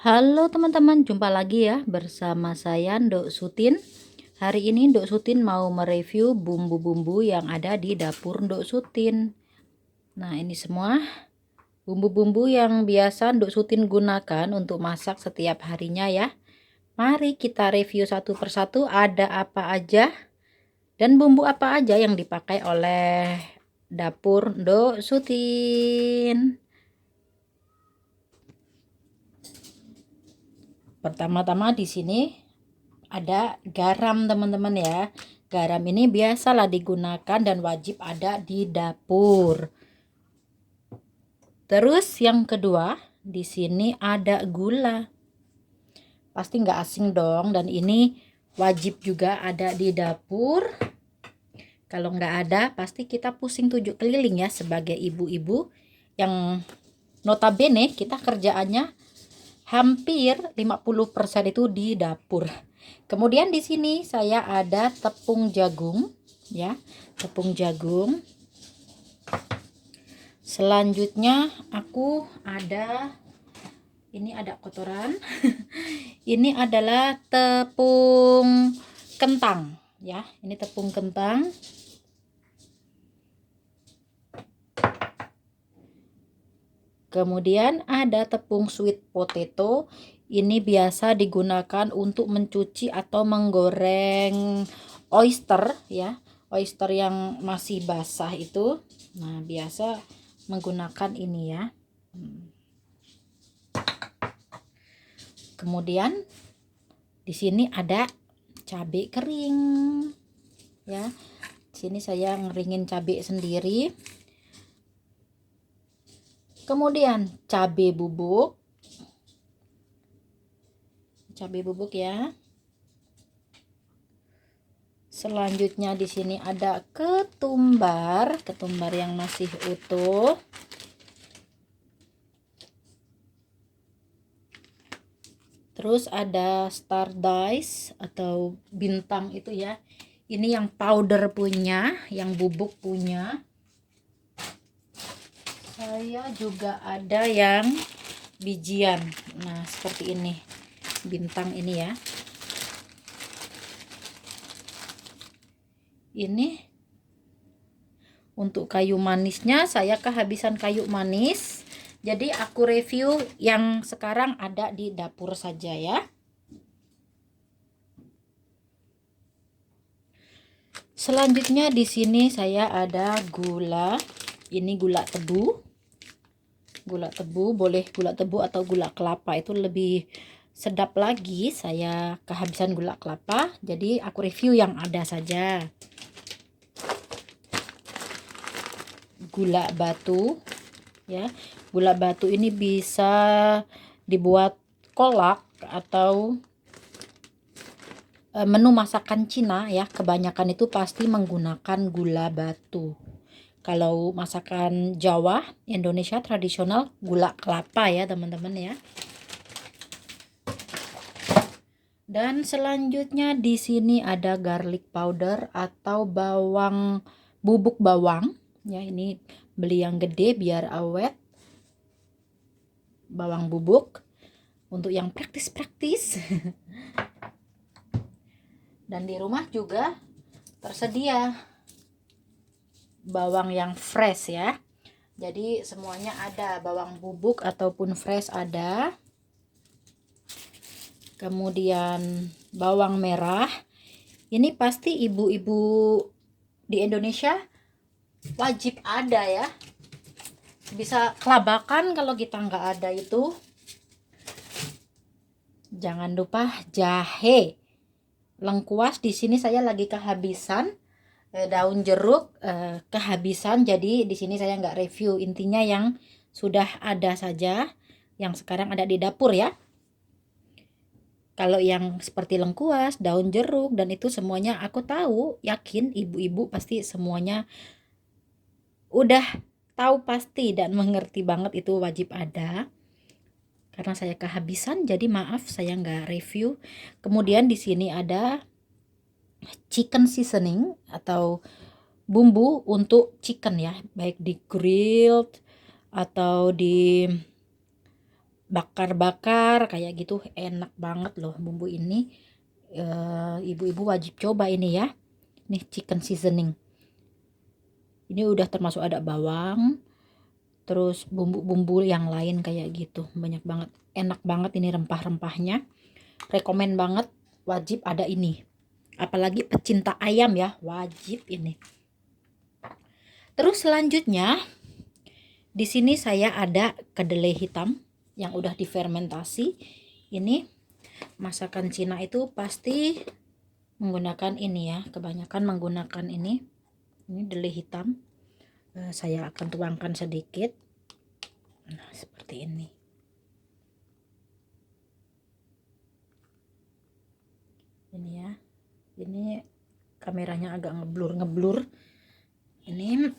Halo teman-teman, jumpa lagi ya bersama saya Ndok Sutin. Hari ini Ndok Sutin mau mereview bumbu-bumbu yang ada di dapur Ndok Sutin. Nah, ini semua bumbu-bumbu yang biasa Ndok Sutin gunakan untuk masak setiap harinya ya. Mari kita review satu persatu ada apa aja dan bumbu apa aja yang dipakai oleh dapur Ndok Sutin. Pertama-tama di sini ada garam teman-teman ya. Garam ini biasalah digunakan dan wajib ada di dapur. Terus yang kedua, di sini ada gula. Pasti nggak asing dong, dan ini wajib juga ada di dapur. Kalau nggak ada, pasti kita pusing 7 keliling ya sebagai ibu-ibu yang notabene kita kerjaannya hampir 50% itu di dapur. Kemudian di sini saya ada tepung jagung ya, tepung jagung. Selanjutnya aku ada kotoran. Ini adalah tepung kentang ya. Ini tepung kentang. Kemudian ada tepung sweet potato. Ini biasa digunakan untuk mencuci atau menggoreng oyster ya. Oyster yang masih basah itu. Nah, biasa menggunakan ini ya. Kemudian di sini ada cabai kering ya. Di sini saya ngeringin cabai sendiri. Kemudian cabai bubuk ya. Selanjutnya di sini ada ketumbar yang masih utuh. Terus ada stardust atau bintang itu ya. Ini yang powder punya, yang bubuk punya. Saya juga ada yang bijian. Nah, seperti ini. Bintang ini ya. Ini untuk kayu manisnya, saya kehabisan kayu manis. Jadi aku review yang sekarang ada di dapur saja ya. Selanjutnya di sini saya ada gula. Ini gula tebu. Gula tebu, boleh gula tebu atau gula kelapa, itu lebih sedap lagi. Saya kehabisan gula kelapa, jadi aku review yang ada saja. Gula batu ya. Gula batu ini bisa dibuat kolak atau menu masakan Cina ya. Kebanyakan itu pasti menggunakan gula batu. Kalau masakan Jawa, Indonesia tradisional gula kelapa ya teman-teman ya. Dan selanjutnya di sini ada garlic powder atau bubuk bawang ya. Ini beli yang gede biar awet. Bawang bubuk untuk yang praktis-praktis. Dan di rumah juga tersedia bawang yang fresh ya. Jadi semuanya ada, bawang bubuk ataupun fresh ada. Kemudian bawang merah. Ini pasti ibu-ibu di Indonesia wajib ada ya. Bisa kelabakan kalau kita nggak ada itu. Jangan lupa jahe. Lengkuas di sini saya lagi kehabisan. Daun jeruk kehabisan, jadi di sini saya nggak review. Intinya yang sudah ada saja, yang sekarang ada di dapur ya. Kalau yang seperti lengkuas, daun jeruk, dan itu semuanya aku tahu, yakin ibu-ibu pasti semuanya udah tahu pasti dan mengerti banget itu wajib ada. Karena saya kehabisan, jadi maaf saya nggak review. Kemudian di sini ada chicken seasoning atau bumbu untuk chicken ya, baik di grilled atau di bakar-bakar kayak gitu, enak banget loh bumbu ini. Ibu-ibu wajib coba ini ya. Nih chicken seasoning. Ini udah termasuk ada bawang, terus bumbu-bumbu yang lain kayak gitu. Banyak banget. Enak banget ini rempah-rempahnya. Rekomen banget, wajib ada ini. Apalagi pecinta ayam ya, wajib ini. Terus selanjutnya di sini saya ada kedelai hitam yang udah difermentasi. Ini masakan Cina itu pasti menggunakan ini ya, kebanyakan menggunakan ini kedelai hitam. Saya akan tuangkan sedikit. Nah, seperti ini. Ini ya. Ini kameranya agak ngeblur. Ini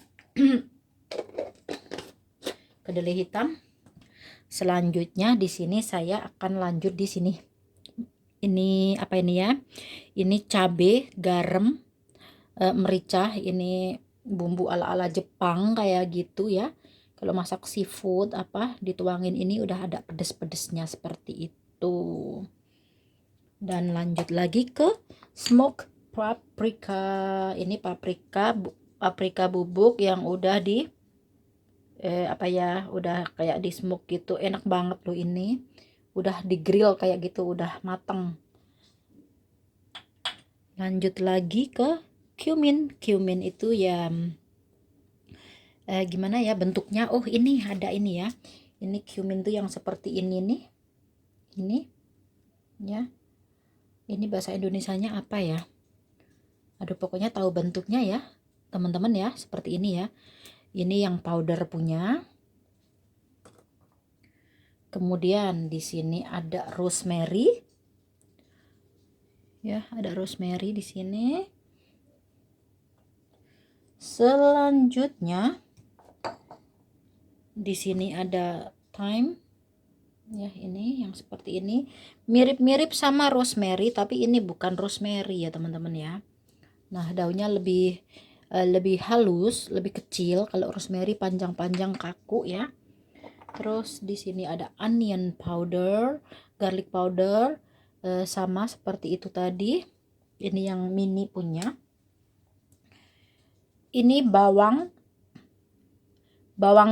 kedelai hitam. Selanjutnya di sini saya akan lanjut di sini. Ini apa ini ya? Ini cabai, garam, merica. Ini bumbu ala-ala Jepang kayak gitu ya. Kalau masak seafood apa dituangin ini udah ada pedes-pedesnya seperti itu. Dan lanjut lagi ke smoke paprika. Ini paprika bubuk yang udah di udah kayak di smoke gitu. Enak banget loh ini. Udah di grill kayak gitu, udah mateng. Lanjut lagi ke cumin itu ya gimana ya bentuknya. Oh ini ada ini ya, ini cumin tuh yang seperti ini nih, ini ya, ini bahasa Indonesianya apa ya, aduh pokoknya tahu bentuknya ya teman-teman ya, seperti ini ya. Ini yang powder punya. Kemudian di sini ada rosemary ya, ada rosemary di sini. Selanjutnya di sini ada thyme ya, ini yang seperti ini, mirip-mirip sama rosemary tapi ini bukan rosemary ya teman-teman ya. Nah daunnya lebih halus, lebih kecil. Kalau rosemary panjang-panjang kaku ya. Terus di sini ada onion powder, garlic powder, sama seperti itu tadi. Ini yang mini punya. Ini bawang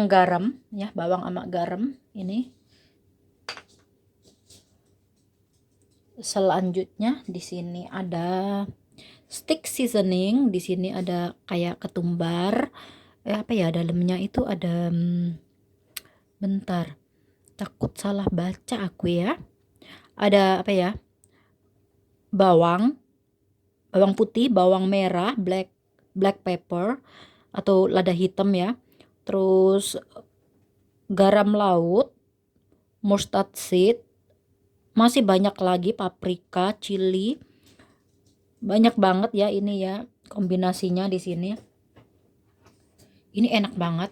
garam ya, bawang sama garam ini. Selanjutnya di sini ada stick seasoning. Di sini ada kayak ketumbar. Apa ya dalamnya itu ada bentar. Takut salah baca aku ya. Ada apa ya? Bawang putih, bawang merah, black pepper atau lada hitam ya. Terus garam laut, mustard seed, masih banyak lagi paprika, chili. Banyak banget ya ini ya kombinasinya di sini. Ini enak banget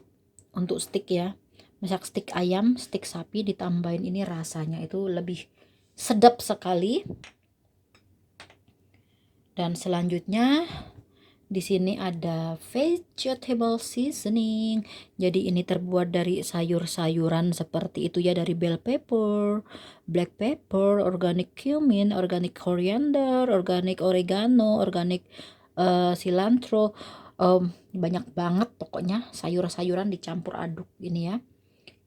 untuk stick ya. Masak stick ayam, stick sapi ditambahin ini rasanya itu lebih sedap sekali. Dan selanjutnya di sini ada vegetable seasoning. Jadi ini terbuat dari sayur-sayuran seperti itu ya, dari bell pepper, black pepper, organic cumin, organic coriander, organic oregano, organic cilantro. Banyak banget pokoknya sayur-sayuran dicampur aduk ini ya.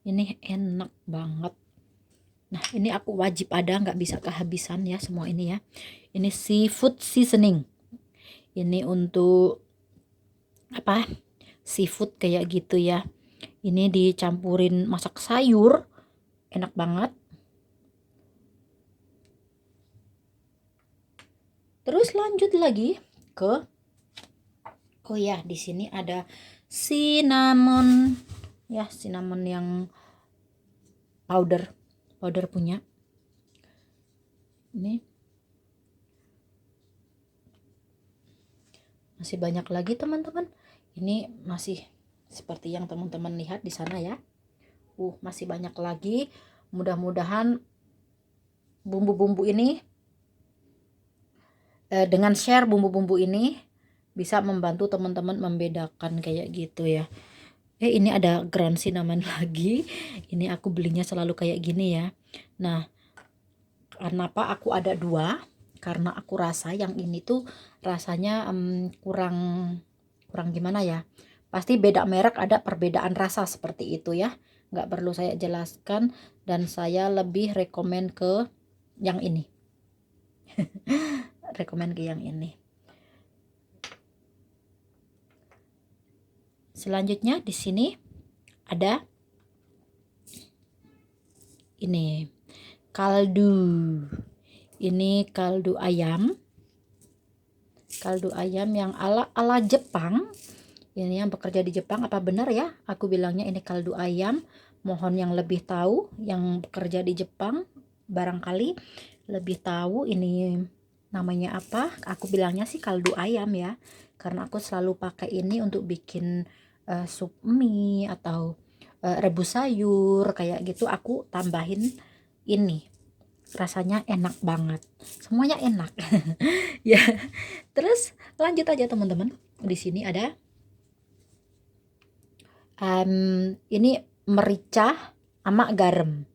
Ini enak banget. Nah ini aku wajib ada, nggak bisa kehabisan ya semua ini ya. Ini seafood seasoning. Ini untuk apa, seafood kayak gitu ya. Ini dicampurin masak sayur, enak banget. Terus lanjut lagi ke, oh ya di sini ada cinnamon ya, cinnamon yang powder punya. Ini masih banyak lagi teman-teman. Ini masih seperti yang teman-teman lihat di sana ya. Masih banyak lagi. Mudah-mudahan bumbu-bumbu ini dengan share bumbu-bumbu ini bisa membantu teman-teman membedakan kayak gitu ya. Ini ada ground cinnamon lagi. Ini aku belinya selalu kayak gini ya. Nah, kenapa aku ada dua? Karena aku rasa yang ini tuh rasanya kurang kurang gimana ya. Pasti beda merek ada perbedaan rasa seperti itu ya. Nggak perlu saya jelaskan dan saya lebih rekomen ke yang ini. Rekomen ke yang ini. Selanjutnya di sini ada ini kaldu. Ini kaldu ayam yang ala Jepang. Ini yang bekerja di Jepang, apa benar ya aku bilangnya ini kaldu ayam? Mohon yang lebih tahu yang bekerja di Jepang barangkali lebih tahu ini namanya apa. Aku bilangnya sih kaldu ayam ya, karena aku selalu pakai ini untuk bikin sup mie atau rebus sayur kayak gitu. Aku tambahin ini, rasanya enak banget, semuanya enak. Ya, terus lanjut aja teman-teman. Di sini ada ini merica sama garam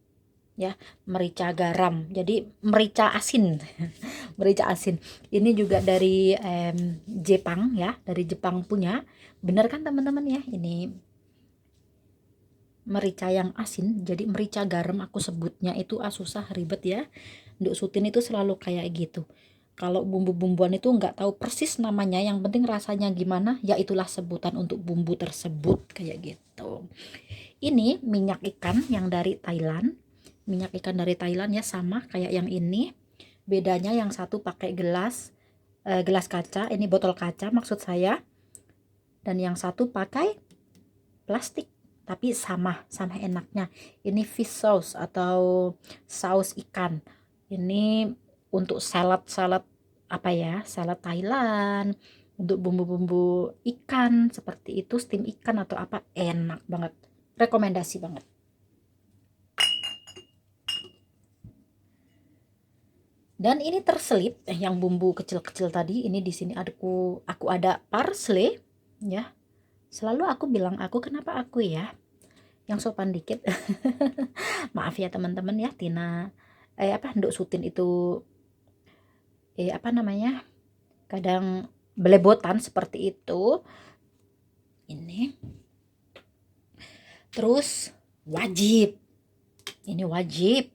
ya, merica garam, jadi merica asin. Merica asin ini juga dari Jepang ya, dari Jepang punya, bener kan teman-teman ya, ini merica yang asin, jadi merica garam aku sebutnya itu susah ribet ya. Nduk Sutin itu selalu kayak gitu. Kalau bumbu-bumbuan itu nggak tahu persis namanya, yang penting rasanya gimana, ya itulah sebutan untuk bumbu tersebut kayak gitu. Ini minyak ikan yang dari Thailand. Minyak ikan dari Thailand ya, sama kayak yang ini. Bedanya yang satu pakai gelas kaca, ini botol kaca maksud saya. Dan yang satu pakai plastik. Tapi sama enaknya. Ini fish sauce atau saus ikan. Ini untuk salad apa ya, salad Thailand, untuk bumbu-bumbu ikan seperti itu, steam ikan atau apa, enak banget, rekomendasi banget. Dan ini terselip yang bumbu kecil-kecil tadi, ini di sini aku ada parsley ya. Selalu aku bilang kenapa aku ya yang sopan dikit. Maaf ya teman-teman ya, Tina Nduk Sutin itu apa namanya, kadang belepotan seperti itu. Ini terus ini wajib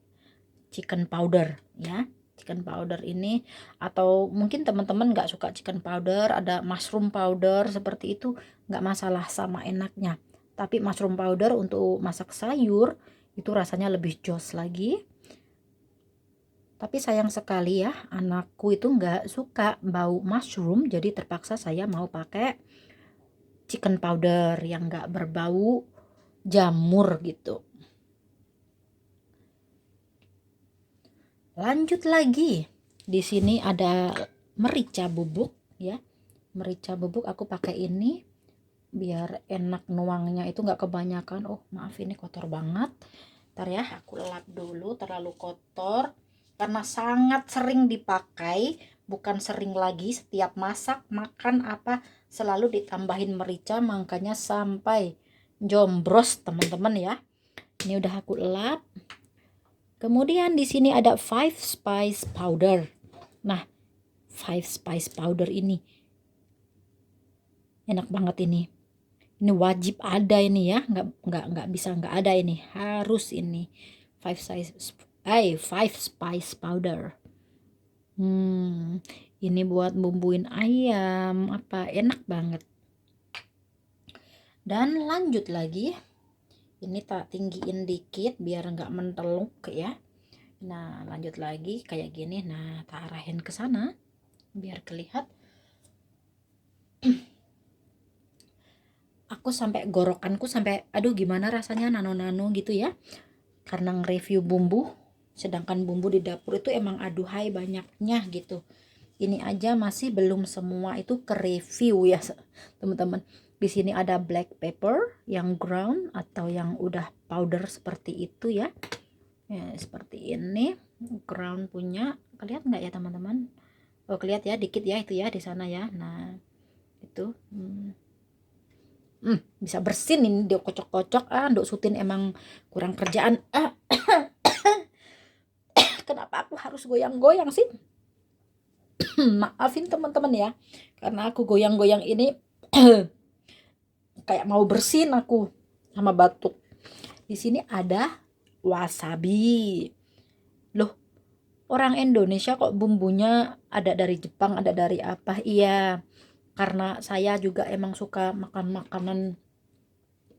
chicken powder ya, chicken powder ini, atau mungkin teman-teman nggak suka chicken powder, ada mushroom powder seperti itu, nggak masalah, sama enaknya. Tapi mushroom powder untuk masak sayur itu rasanya lebih jos lagi. Tapi sayang sekali ya, anakku itu nggak suka bau mushroom, jadi terpaksa saya mau pakai chicken powder yang nggak berbau jamur gitu. Lanjut lagi, di sini ada merica bubuk ya. Merica bubuk aku pakai ini biar enak nuangnya itu nggak kebanyakan. Oh maaf, ini kotor banget. Ntar ya, aku lap dulu, terlalu kotor karena sangat sering dipakai, bukan sering lagi, setiap masak makan apa selalu ditambahin merica, makanya sampai jombros teman-teman ya. Ini udah aku lap. Kemudian di sini ada 5 spice powder. Nah, 5 spice powder ini enak banget ini. Ini wajib ada ini ya, nggak bisa nggak ada, ini harus ini 5 spice powder. Ini buat bumbuin ayam apa, enak banget. Dan lanjut lagi, ini tak tinggiin dikit biar nggak menteluk ya. Nah lanjut lagi kayak gini, nah tak arahin ke sana biar kelihatan. Aku sampai gorokanku sampai aduh gimana rasanya, nano-nano gitu ya, karena nge-review bumbu, sedangkan bumbu di dapur itu emang aduhai banyaknya gitu. Ini aja masih belum semua itu ke review ya teman-teman. Di sini ada black pepper yang ground atau yang udah powder seperti itu ya. Ya seperti ini ground punya, kelihatan nggak ya teman-teman? Oh kelihatan ya dikit ya itu ya di sana ya. Nah itu Bisa bersin ini dia kocok-kocok. Nduk Sutin emang kurang kerjaan. Kenapa aku harus goyang-goyang sih? Maafin teman-teman ya, karena aku goyang-goyang ini kayak mau bersin aku sama batuk. Di sini ada wasabi. Loh, orang Indonesia kok bumbunya ada dari Jepang, ada dari apa? Iya, karena saya juga emang suka makan makanan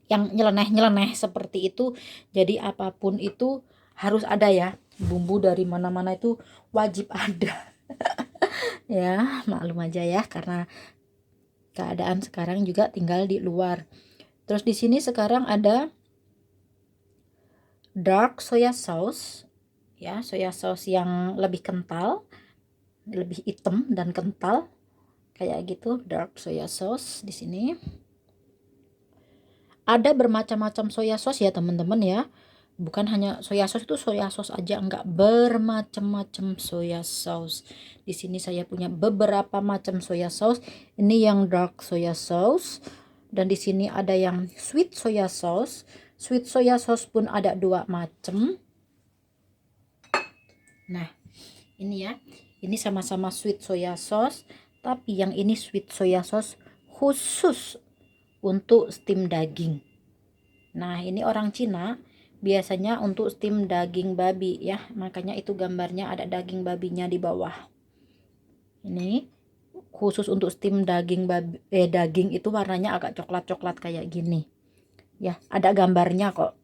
yang nyeleneh-nyeleneh seperti itu. Jadi apapun itu harus ada ya. Bumbu dari mana-mana itu wajib ada. Ya, maklum aja ya karena keadaan sekarang juga tinggal di luar. Terus di sini sekarang ada dark soya sauce, ya, soya sauce yang lebih kental, lebih hitam dan kental, kayak gitu, dark soya sauce di sini. Ada bermacam-macam soya sauce ya teman-teman ya. Bukan hanya soya sauce itu soya sauce aja, enggak, bermacam-macam soya sauce. Di sini saya punya beberapa macam soya sauce. Ini yang dark soya sauce dan di sini ada yang sweet soya sauce. Sweet soya sauce pun ada 2 macam. Nah, ini ya. Ini sama-sama sweet soya sauce, tapi yang ini sweet soya sauce khusus untuk steam daging. Nah, ini orang Cina biasanya untuk steam daging babi ya, makanya itu gambarnya ada daging babinya di bawah. Ini khusus untuk steam daging babi, daging itu warnanya agak coklat-coklat kayak gini ya, ada gambarnya kok.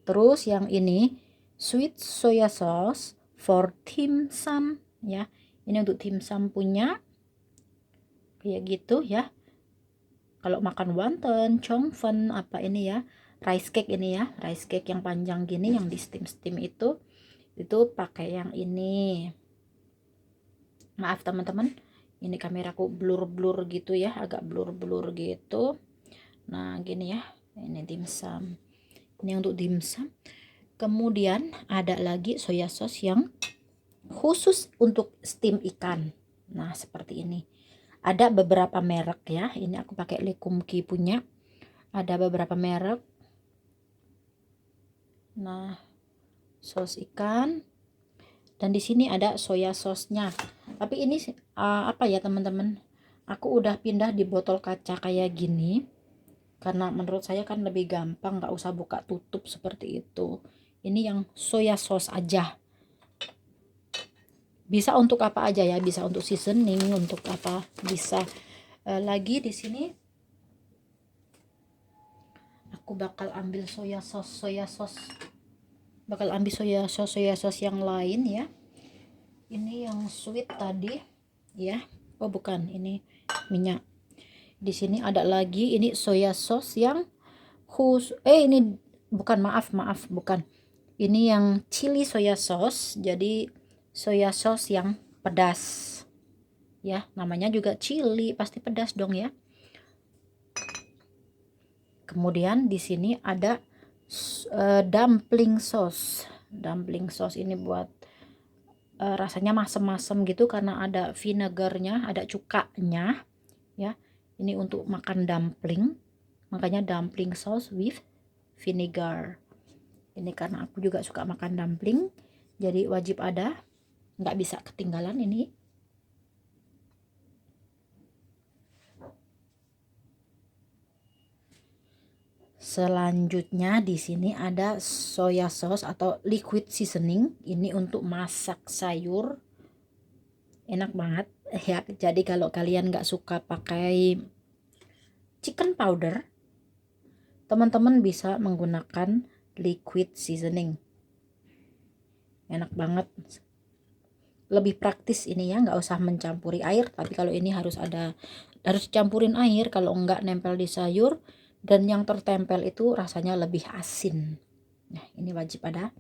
Terus yang ini sweet soya sauce for dim sum ya, ini untuk dim sum punya kayak gitu ya. Kalau makan wonton, chongfen, apa ini ya, rice cake ini ya, rice cake yang panjang gini yang di steam itu pakai yang ini. Maaf teman-teman, ini kameraku blur gitu ya, agak blur gitu. Nah gini ya, ini dimsum, ini untuk dimsum. Kemudian ada lagi soya sauce yang khusus untuk steam ikan. Nah seperti ini, ada beberapa merek ya, ini aku pakai Lekumki punya, ada beberapa merek. Nah saus ikan, dan di sini ada soya sauce-nya. Tapi ini apa ya teman-teman, aku udah pindah di botol kaca kayak gini karena menurut saya kan lebih gampang, nggak usah buka tutup seperti itu. Ini yang soya sauce aja, bisa untuk apa aja ya, bisa untuk seasoning, untuk apa bisa. Lagi di sini aku bakal ambil soya sauce, bakal ambil soya sauce yang lain ya. Ini yang sweet tadi ya, oh bukan, ini minyak. Di sini ada lagi, ini soya sauce yang ini bukan, maaf bukan, ini yang chili soya sauce, jadi soya sauce yang pedas ya, namanya juga chili pasti pedas dong ya. Kemudian di sini ada dumpling sauce ini buat rasanya masem-masem gitu karena ada vinegarnya, ada cukanya ya. Ini untuk makan dumpling, makanya dumpling sauce with vinegar. Ini karena aku juga suka makan dumpling, jadi wajib ada, nggak bisa ketinggalan ini. Selanjutnya di sini ada soya sauce atau liquid seasoning, ini untuk masak sayur, enak banget ya. Jadi kalau kalian nggak suka pakai chicken powder, teman-teman bisa menggunakan liquid seasoning, enak banget, lebih praktis ini ya, nggak usah mencampuri air. Tapi kalau ini harus campurin air, kalau enggak nempel di sayur, dan yang tertempel itu rasanya lebih asin. Nah ini wajib ada.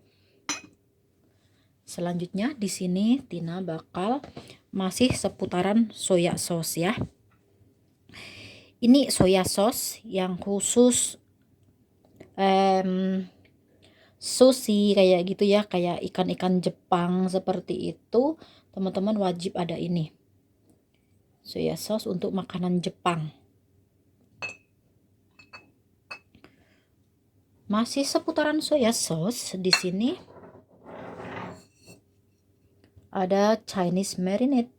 Selanjutnya di sini Tina bakal masih seputaran soya sauce ya. Ini soya sauce yang khusus sushi kayak gitu ya, kayak ikan-ikan Jepang seperti itu. Teman-teman wajib ada ini, soya sauce untuk makanan Jepang. Masih seputaran soya sauce. Di sini ada Chinese marinade.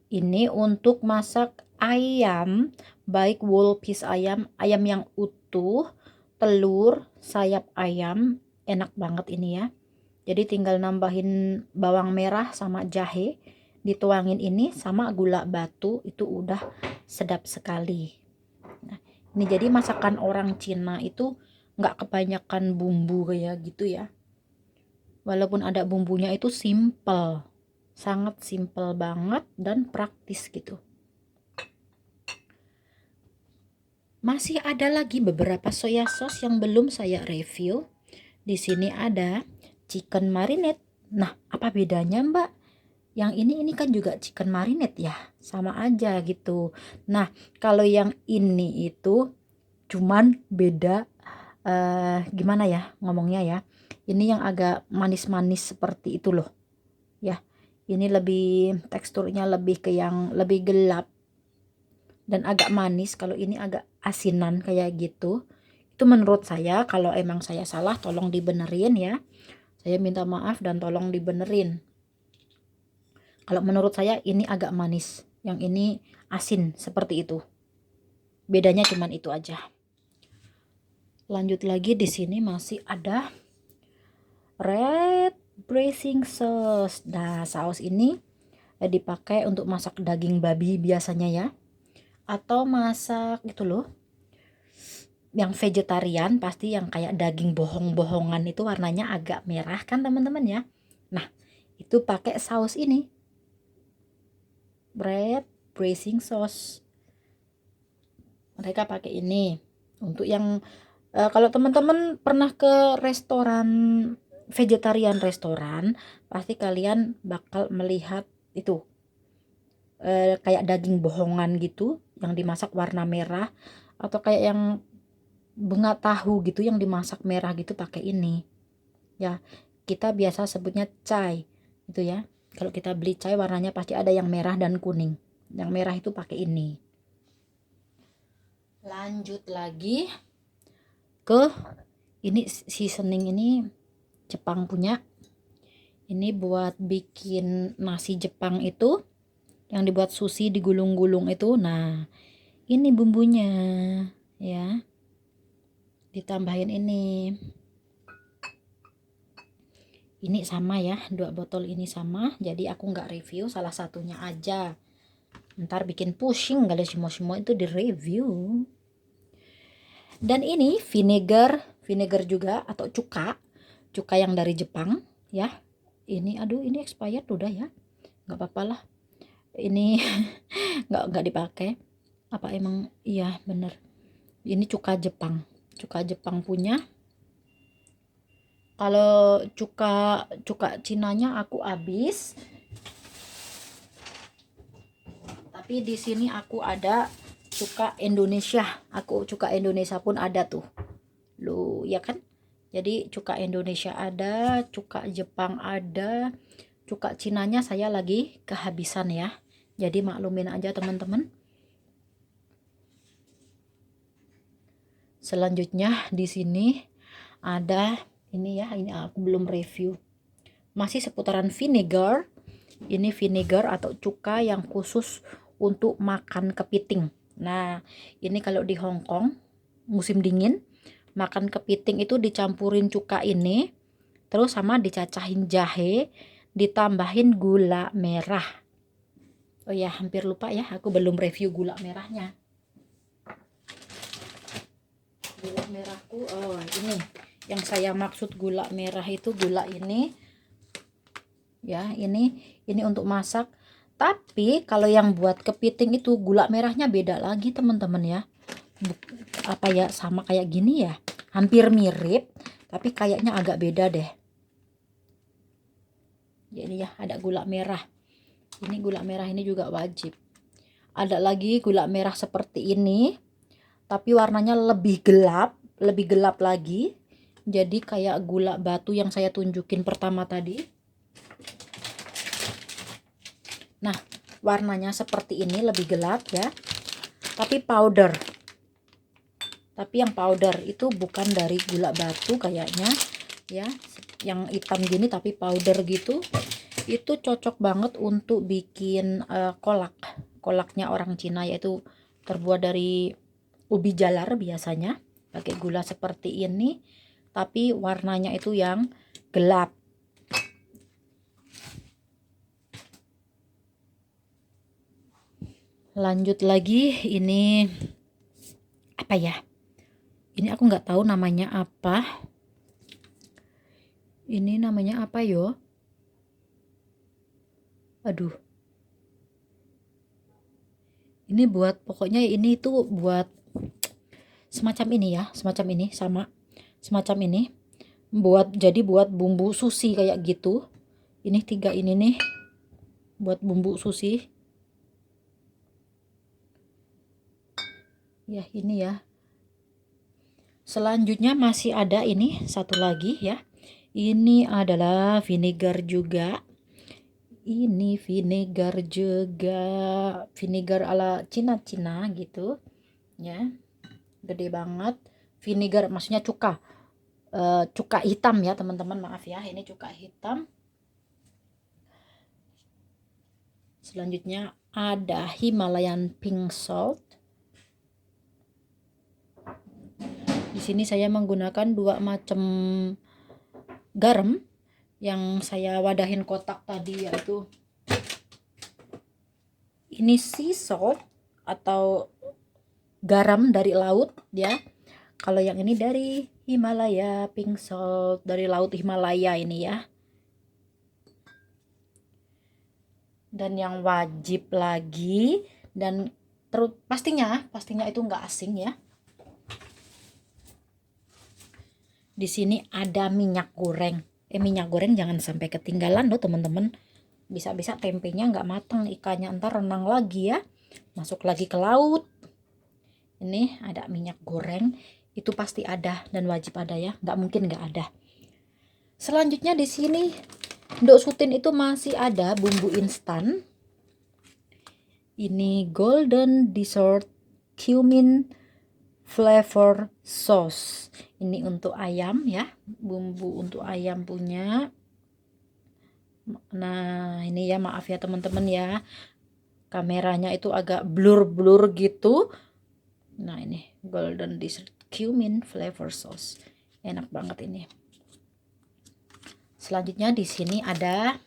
Ini untuk masak ayam, baik whole piece ayam, ayam yang utuh, telur, sayap ayam, enak banget ini ya. Jadi tinggal nambahin bawang merah sama jahe, dituangin ini sama gula batu, itu udah sedap sekali. Nah, ini jadi masakan orang Cina itu nggak kebanyakan bumbu kayak gitu ya. Walaupun ada bumbunya itu simple, sangat simple banget dan praktis gitu. Masih ada lagi beberapa soya sauce yang belum saya review. Di sini ada chicken marinade. Nah, apa bedanya, Mbak? Yang ini kan juga chicken marinade ya, sama aja gitu. Nah, kalau yang ini itu cuman beda gimana ya ngomongnya ya. Ini yang agak manis-manis seperti itu loh. Ya, ini lebih teksturnya lebih ke yang lebih gelap dan agak manis. Kalau ini agak asinan kayak gitu. Itu menurut saya. Kalau emang saya salah tolong dibenerin ya. Saya minta maaf dan tolong dibenerin. Kalau menurut saya ini agak manis, yang ini asin seperti itu. Bedanya cuman itu aja. Lanjut lagi, di sini masih ada red braising sauce. Nah, saus ini dipakai untuk masak daging babi biasanya ya. Atau masak itu loh, yang vegetarian pasti yang kayak daging bohong-bohongan itu warnanya agak merah kan teman-teman ya. Nah, itu pakai saus ini. Red braising sauce. Mereka pakai ini. Untuk yang kalau teman-teman pernah ke restoran vegetarian restoran, pasti kalian bakal melihat itu kayak daging bohongan gitu yang dimasak warna merah, atau kayak yang bunga tahu gitu yang dimasak merah gitu pakai ini ya. Kita biasa sebutnya cai itu ya. Kalau kita beli cai warnanya pasti ada yang merah dan kuning. Yang merah itu pakai ini. Lanjut lagi ke ini seasoning, ini Jepang punya. Ini buat bikin nasi Jepang itu yang dibuat sushi digulung-gulung itu. Nah, ini bumbunya ya. Ditambahin ini. Ini sama ya, 2 botol ini sama. Jadi aku nggak review, salah satunya aja. Ntar bikin pusing kalau semua itu di review. Dan ini vinegar juga atau cuka yang dari Jepang ya. Ini aduh, ini expired udah ya, nggak apa-apa lah ini. nggak dipakai. Apa emang iya bener, ini cuka Jepang punya. Kalau cuka Cinanya aku habis, tapi di sini aku ada cuka Indonesia. Cuka Indonesia pun ada tuh lu ya kan. Jadi cuka Indonesia ada, cuka Jepang ada, cuka Cinanya saya lagi kehabisan ya. Jadi maklumin aja teman-teman. Selanjutnya di sini ada ini ya, ini aku belum review. Masih seputaran vinegar. Ini vinegar atau cuka yang khusus untuk makan kepiting. Nah, ini kalau di Hong Kong musim dingin, makan kepiting itu dicampurin cuka ini, terus sama dicacahin jahe, ditambahin gula merah. Oh ya, hampir lupa ya, aku belum review gula merahnya. Gula merahku, oh ini yang saya maksud gula merah itu gula ini ya. Ini untuk masak. Tapi kalau yang buat kepiting itu gula merahnya beda lagi teman-teman ya. Apa ya, sama kayak gini ya, hampir mirip tapi kayaknya agak beda deh. Jadi ya ada gula merah. Ini gula merah ini juga wajib. Ada lagi gula merah seperti ini tapi warnanya lebih gelap lagi. Jadi kayak gula batu yang saya tunjukin pertama tadi. Nah, warnanya seperti ini, lebih gelap ya. Tapi powder. tapi yang powder itu bukan dari gula batu kayaknya ya, yang hitam gini tapi powder gitu. Itu cocok banget untuk bikin kolaknya orang Cina, yaitu terbuat dari ubi jalar biasanya, pakai gula seperti ini tapi warnanya itu yang gelap. Lanjut lagi, ini apa ya, ini aku nggak tahu namanya apa, ini namanya apa yo, aduh, ini buat, pokoknya ini tuh buat semacam ini ya, semacam ini, sama semacam ini, buat bumbu sushi kayak gitu. Ini 3 ini nih buat bumbu sushi ya, ini ya. Selanjutnya masih ada ini satu lagi ya, ini adalah vinegar juga. Ini vinegar juga, vinegar ala Cina-Cina gitu ya, gede banget. Vinegar maksudnya cuka, cuka hitam ya teman-teman, maaf ya, ini cuka hitam. Selanjutnya ada Himalayan pink salt. Di sini saya menggunakan 2 macam garam yang saya wadahin kotak tadi, yaitu ini sea salt atau garam dari laut ya. Kalau yang ini dari Himalaya pink salt, dari laut Himalaya ini ya. Dan yang wajib lagi, dan pastinya itu nggak asing ya, di sini ada minyak goreng. Minyak goreng jangan sampai ketinggalan loh teman-teman, bisa-bisa tempenya nggak matang, ikannya ntar renang lagi ya, masuk lagi ke laut. Ini ada minyak goreng, itu pasti ada dan wajib ada ya, nggak mungkin nggak ada. Selanjutnya di sini Ndok Sutin itu masih ada bumbu instan. Ini golden dessert cumin flavor sauce. Ini untuk ayam ya, bumbu untuk ayam punya. Nah ini ya, maaf ya teman-teman ya, kameranya itu agak blur-blur gitu. Nah ini golden dessert cumin flavor sauce, enak banget ini. Selanjutnya di sini ada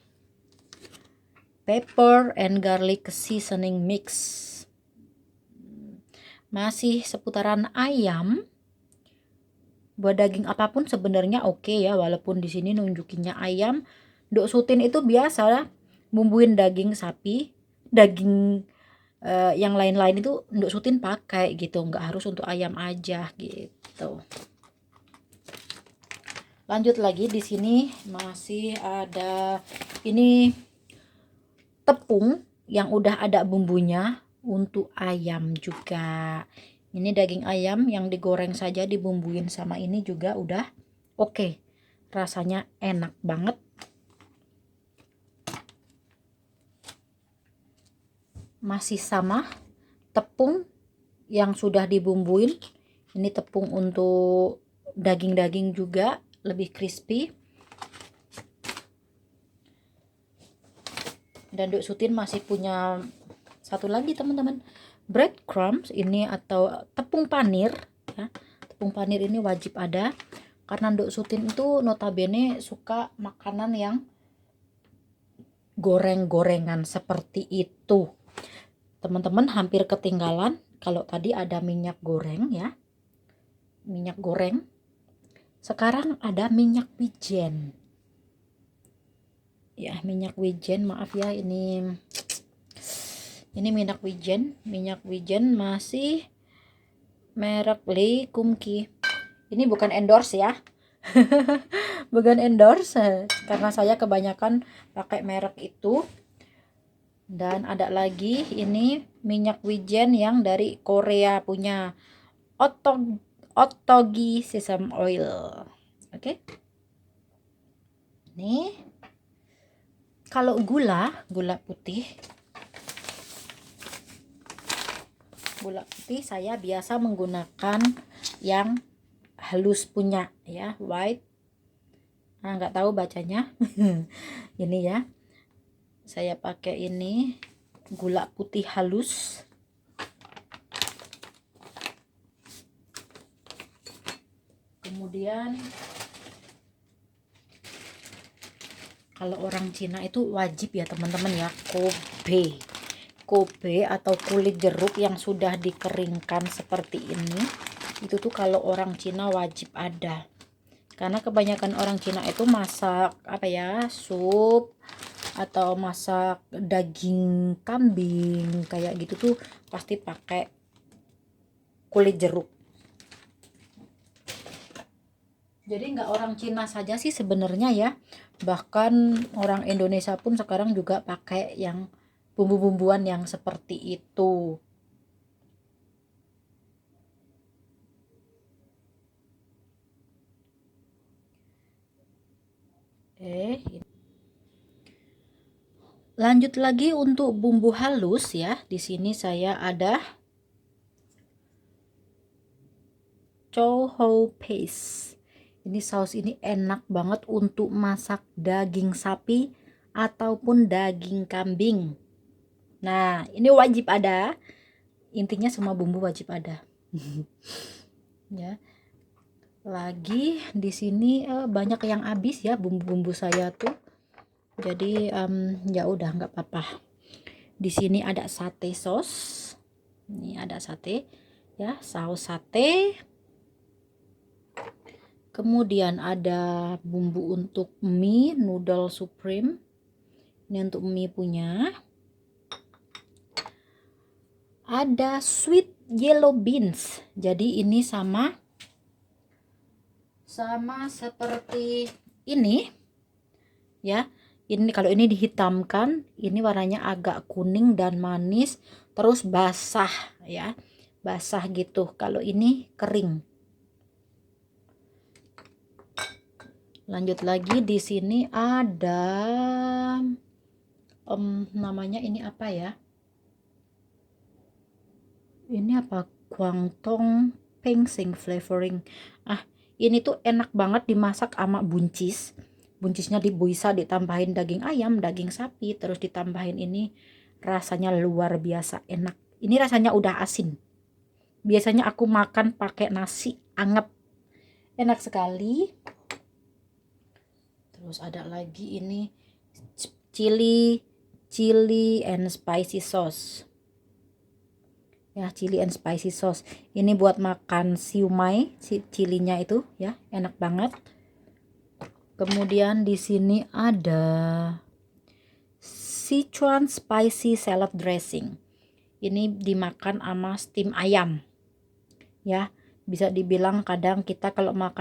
pepper and garlic seasoning mix. Masih seputaran ayam. Buat daging apapun sebenarnya oke ya, walaupun di sini nunjukinnya ayam. Ndok Sutin itu biasa bumbuin daging sapi, daging yang lain-lain itu Ndok Sutin pakai gitu, nggak harus untuk ayam aja gitu. Lanjut lagi, di sini masih ada ini tepung yang udah ada bumbunya untuk ayam juga. Ini daging ayam yang digoreng saja dibumbuin sama ini juga udah oke. Rasanya enak banget. Masih sama tepung yang sudah dibumbuin. Ini tepung untuk daging-daging juga lebih crispy. Dan Ndok Sutin masih punya satu lagi teman-teman, breadcrumbs ini atau tepung panir ya. Tepung panir ini wajib ada karena Ndok Sutin itu notabene suka makanan yang goreng-gorengan seperti itu. Teman-teman hampir ketinggalan kalau tadi ada minyak goreng ya, minyak goreng. Sekarang ada minyak wijen ya, minyak wijen, maaf ya, ini minyak wijen masih merek Lee Kumki. Ini bukan endorse ya. Bukan endorse karena saya kebanyakan pakai merek itu. Dan ada lagi ini minyak wijen yang dari Korea punya, Ottogi sesame oil. Oke. Nih. Kalau gula putih saya biasa menggunakan yang halus punya ya, white. Nggak tahu bacanya. Ini ya, saya pakai ini gula putih halus. Kemudian kalau orang Cina itu wajib ya teman-teman ya, kobe atau kulit jeruk yang sudah dikeringkan seperti ini. Itu tuh kalau orang Cina wajib ada, karena kebanyakan orang Cina itu masak apa ya, sup atau masak daging kambing kayak gitu tuh pasti pakai kulit jeruk. Jadi nggak orang Cina saja sih sebenarnya ya, bahkan orang Indonesia pun sekarang juga pakai yang bumbu-bumbuan yang seperti itu. Lanjut lagi untuk bumbu halus ya. Di sini saya ada chow how paste. Ini saus ini enak banget untuk masak daging sapi ataupun daging kambing. Nah, ini wajib ada. Intinya semua bumbu wajib ada. Ya. Lagi di sini banyak yang habis ya bumbu-bumbu saya tuh. Jadi ya udah nggak apa-apa. Di sini ada sate sauce. Ini ada sate ya, saus sate. Kemudian ada bumbu untuk mie, noodle supreme. Ini untuk mie punya. Ada sweet yellow beans. Jadi ini sama seperti ini ya. Ini kalau ini dihitamkan, ini warnanya agak kuning dan manis, terus basah ya. Basah gitu. Kalau ini kering. Lanjut lagi di sini ada namanya ini apa ya? Ini apa? Guangdong Pengsing flavoring. Ini tuh enak banget dimasak sama buncis. Buncisnya bisa ditambahin daging ayam, daging sapi, terus ditambahin ini, rasanya luar biasa enak. Ini rasanya udah asin. Biasanya aku makan pakai nasi anget. Enak sekali. Terus ada lagi ini chili and spicy sauce. Ya, chili and spicy sauce. Ini buat makan siumai, cilinya itu ya, enak banget. Kemudian di sini ada Sichuan spicy salad dressing. Ini dimakan sama steam ayam. Ya, bisa dibilang kadang kita kalau makan